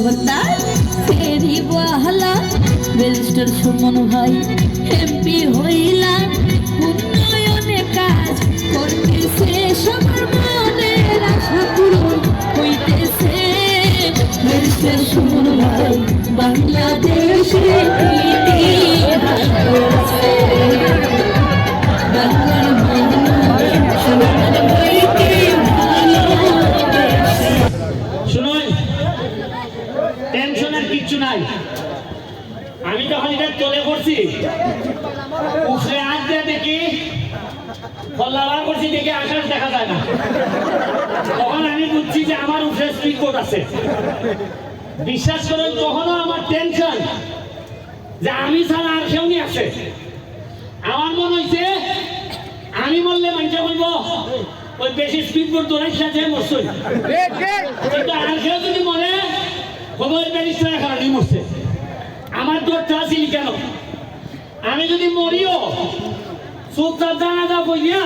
হতাশ ফেরি বহালা ব্যারিস্টার সুমন ভাই এমপি হইলা উন্নয়নে কাজ করতেছে সবার মনের আশা পূরণ হইতেছে ব্যারিস্টার সুমন ভাই বাংলাদেশে ইতিহাস গড়ছে বাংলার টেনশনের কিচ্ছু নাই। আমি যখন এটা চলে করছি উঠে আজ দেখি ফল্লাবার করছি দেখে আকাশ দেখা যায় না, তখন আমি বুঝছি যে আমার উঠে স্পিড বোট আছে। বিশ্বাস করেন তখনও আমার টেনশন যে আমি ছাড়া আর কেউ নি আছে। আমার মনে হয়েছে আমি বললে মানুষে বলবো ওই বেশি স্পিড বোট দৌড়াই সাথে মরছই, কিন্তু আর কেউ যদি মনে খবর ব্যারিস্টারের কারণেই মরছে। আমার দৌড়টা আছিল কেন, আমি যদি মরিও চুপচাপ জানা যা বইয়া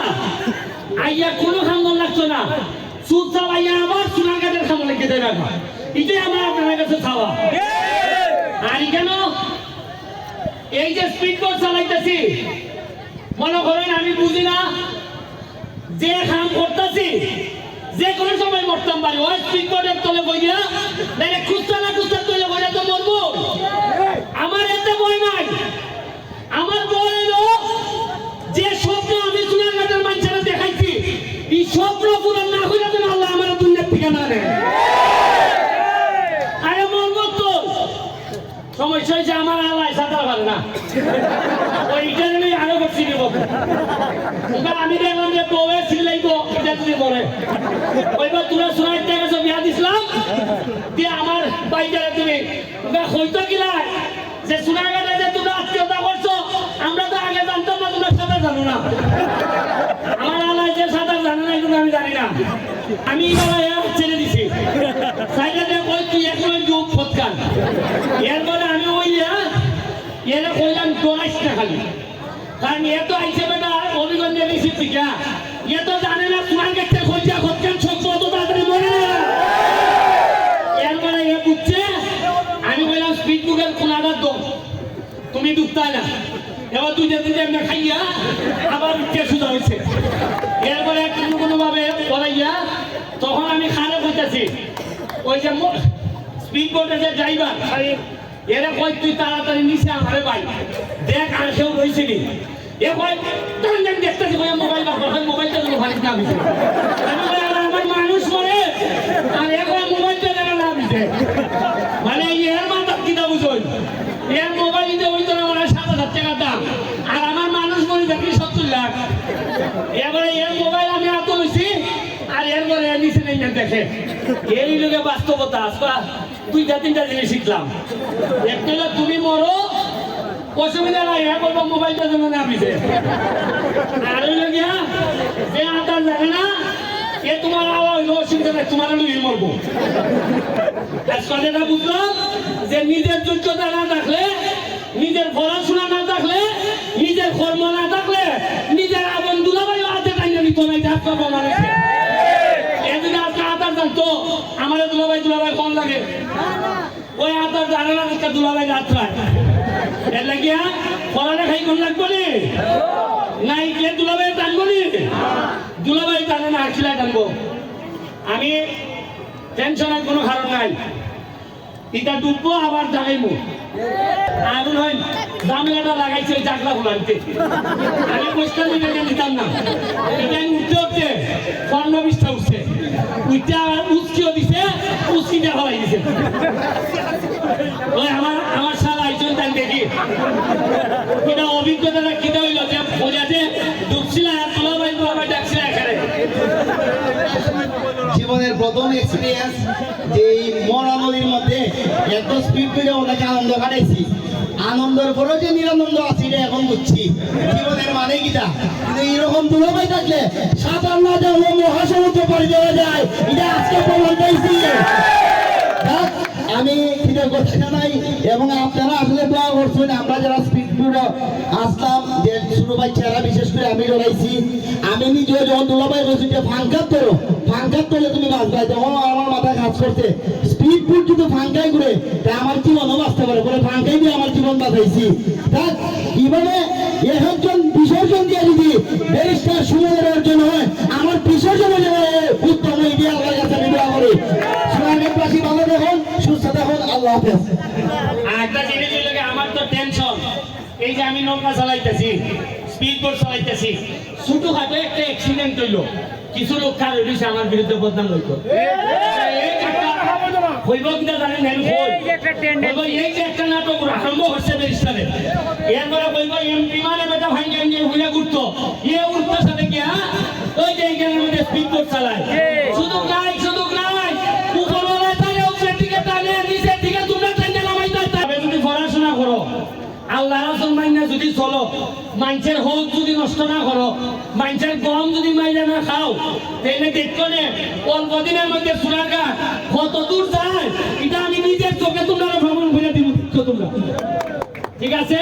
আইয়া কোনো খান্দন লাগতো না, চুপচাপ আইয়া আবার চুনাঘাটের খামো লেগে দেবে। এটাই আমার আপনার কাছে চাওয়া। আর কেন এই যে স্পিড বোট চালাইতেছি মনে করেন আমি বুঝি না যে কাম করতেছি যে কোনো সময় মরতাম পারি, ওই স্পিড বোটের তলে বইয়া খুঁজতে না খুঁজতে তলে বইয়া তো মরবো। আমার এতে বই নাই, আমার বই এলো যে স্বপ্ন আমি চুনাঘাটের মানুষেরা দেখাইছি এই স্বপ্ন পূরণ না হইলে যেন আল্লাহ আমার দুনিয়ার ঠিকানা নেয়। আরে মরবো তো সমস্যা হয়েছে আমার আল্লাহ সাঁতার পারে না, ওইটা নিয়ে আরো করছি নেব। আমি দেখলাম যে বউয়ে সিলাইবো এটা যদি বলে ওইবার তোরা সোনার টাকা সব বিয়া দিছিলাম দিয়ে আমার বাইকারে তুমি হইতো কিলা যে সোনাঘাটে যে তোমরা আত্মীয়তা করছো আমরা তো আগে জানতাম না, তোমরা সাঁতার জানো না। আমার আল্লাহ যে সাঁতার জানে না এগুলো আমি জানি না, আমি ছেড়ে দিছি সাইডে কই তুই এখন যুগ ফটকান। এরপরে আমি ওই এরা কইলাম দৌড়াইস না খালি, কারণ এ তো আইসে বেটা অভিগঞ্জে বেশি টিকা, এ তো জানে না তোমার কাছে খোঁজা খোঁজছেন সত্য অত তাড়াতাড়ি মরে না। এরপরে এ বুঝছে আমি বললাম স্পিড বুকের কোনাটা দো তুমি ডুবতাই না, এবার তুই যেতে যে এমনি খাইয়া আবার উঠতে সোজা হয়েছে। এরপরে কোনো ভাবে পড়াইয়া তখন আমি খানে বলতেছি ওই যে স্পিড বোটে যে ড্রাইভার এরা কয় তুই তাড়াতাড়ি নিচে আমারে ভাই দেখ আর কেউ রয়েছে নি, এ কয় দেখতেছি মোবাইল মোবাইলটা যেন ভালো না দিছে। আমার মানুষ মরে আর এ কয় মোবাইলটা যেন না দিছে, মানে এর মাথা কিনা বুঝোই এর মোবাইল দিতে হইতো না মানে ৭,০০০ টাকা দাম, আর আমার মানুষ মরে দেখি ৭০ লাখ। এবারে এর মোবাইল আমি হাত লইছি আর এরপরে নিচে নেই দেখে এই লোকে বাস্তবতা আসবা। দুইটা তিনটা জিনিস শিখলাম, একটা হলো তুমি মরো অসুবিধা নাই, হ্যাঁ বলবো মোবাইলটা যেন না দিছে। আর হইল গিয়া যে আদার জানে না এ তোমার আওয়া হইলো অসুবিধা নাই, তোমার লুই মরবো। কথাটা বুঝলাম যে নিজের যোগ্যতা না থাকলে, নিজের পড়াশোনা না থাকলে, নিজের কর্ম না থাকলে নিজের আবন দুলাবাই হাতে টাইনা নিত নাই। যাত্রা প্রমাণে এদিকে আজকে আদার জানতো আমার দুলাবাই কম লাগে, ওই আদার জানে না একটা দুলাবাই যাত্রায় এর লাগিয়া পড়ালেখাই কোন লাগবো নি নাই কে দুলাবাই টানবো নি, দুলাবাই টানে না আখিলাই টানবো। আমি টেনশনের কোনো কারণ নাই, এটা ডুববো আবার জাগাইবো। আর নয় জামলাটা লাগাইছে ওই জাগলা ফুলাইতে, আমি পয়সা নিতাম না। এটা উঠতে উঠতে 15-20টা উঠছে, উঠতে আবার উচকিও দিছে, উচকিটা হলাই দিছে। ওই আমার সারা আইসন তাই দেখি এটা অভিজ্ঞতাটা কিটা হইল যে বোঝাতে ডুবছিল আর তোলাবাই ডাকছিল এখানে। জীবনের প্রথম এক্সপিরিয়েন্স যে মরা নদীর মধ্যে এত স্পিড করে ওনাকে আনন্দ কাটাইছি, আনন্দের পরেও যে নিরানন্দ আছে এটা এখন বুঝছি জীবনের মানে কিটা। কিন্তু এইরকম দুলাভাই থাকলে সাঁতার না জানলে মহাসমুদ্র পাড়ি দেওয়া যায়, এটা আজকে প্রমাণ পাইছি। আমি কৃতজ্ঞতা জানাই এবং আপনারা আসলে দোয়া করছেন। আমরা যারা স্পিড বোটে আসলাম যে ছোট বাচ্চারা বিশেষ করে আমি ডরাইছি, আমি নিজেও যখন দুলাভাই বলছি যে ফাঙ্কার তোলো তুমি বাঁচবাই, তখন আমার মাথায় কাজ করছে স্পিড বোট কিন্তু ফাঙ্কাই ঘুরে তা আমার জীবনও বাঁচতে পারে বলে ফাঙ্কাই দিয়ে আমার জীবন বাঁচাইছি তা কিভাবে একজন বিসর্জন দিয়ে যদি ব্যারিস্টার সুমনের অর্জন হয় আমার বিসর্জন হয়ে যাবে উত্তম ইডিয়া আল্লাহর কাছে আমি দোয়া করি সোনারগাঁওবাসী ভালো দেখুন সুস্থ দেখুন আল্লাহ হাফেজ। আর একটা জিনিস হইল কি, আমার তো টেনশন এই যে আমি নৌকা চালাইতেছি, স্পিড বোট চালাইতেছি, ছোটখাটো একটা অ্যাক্সিডেন্ট হইলো, কিছু লোক কার হইছে আমার বিরুদ্ধে বদনাম হইতো। হইব কিনা জানেন? এই যে একটা নাটক আরম্ভ হচ্ছে ব্যারিস্টারে, এরপরে কইব এমপি মানে বেটা ভাঙ্গা নিয়ে ঘুরে ঘুরতো, উঠতো সাথে কি ওই যে এইখানের মধ্যে স্পিড বোট চালায়। সুযোগ নাই, সুযোগ নাই, উপরওয়ালা টানে, উপরের দিকে টানে, নিচের দিকে তোমরা টানে নামাইতে। তবে যদি পড়াশোনা করো, আল্লাহ রাসূল মাইনা যদি চলো, মানুষের হোক যদি নষ্ট না করো, মানুষের গম যদি মাইনা না খাও, তাহলে দেখো নে অল্প দিনের মধ্যে সোনারগাঁ কত দূর যায়, এটা আমি নিজের চোখে তোমরা ভ্রমণ করে দিব তোমরা। ঠিক আছে?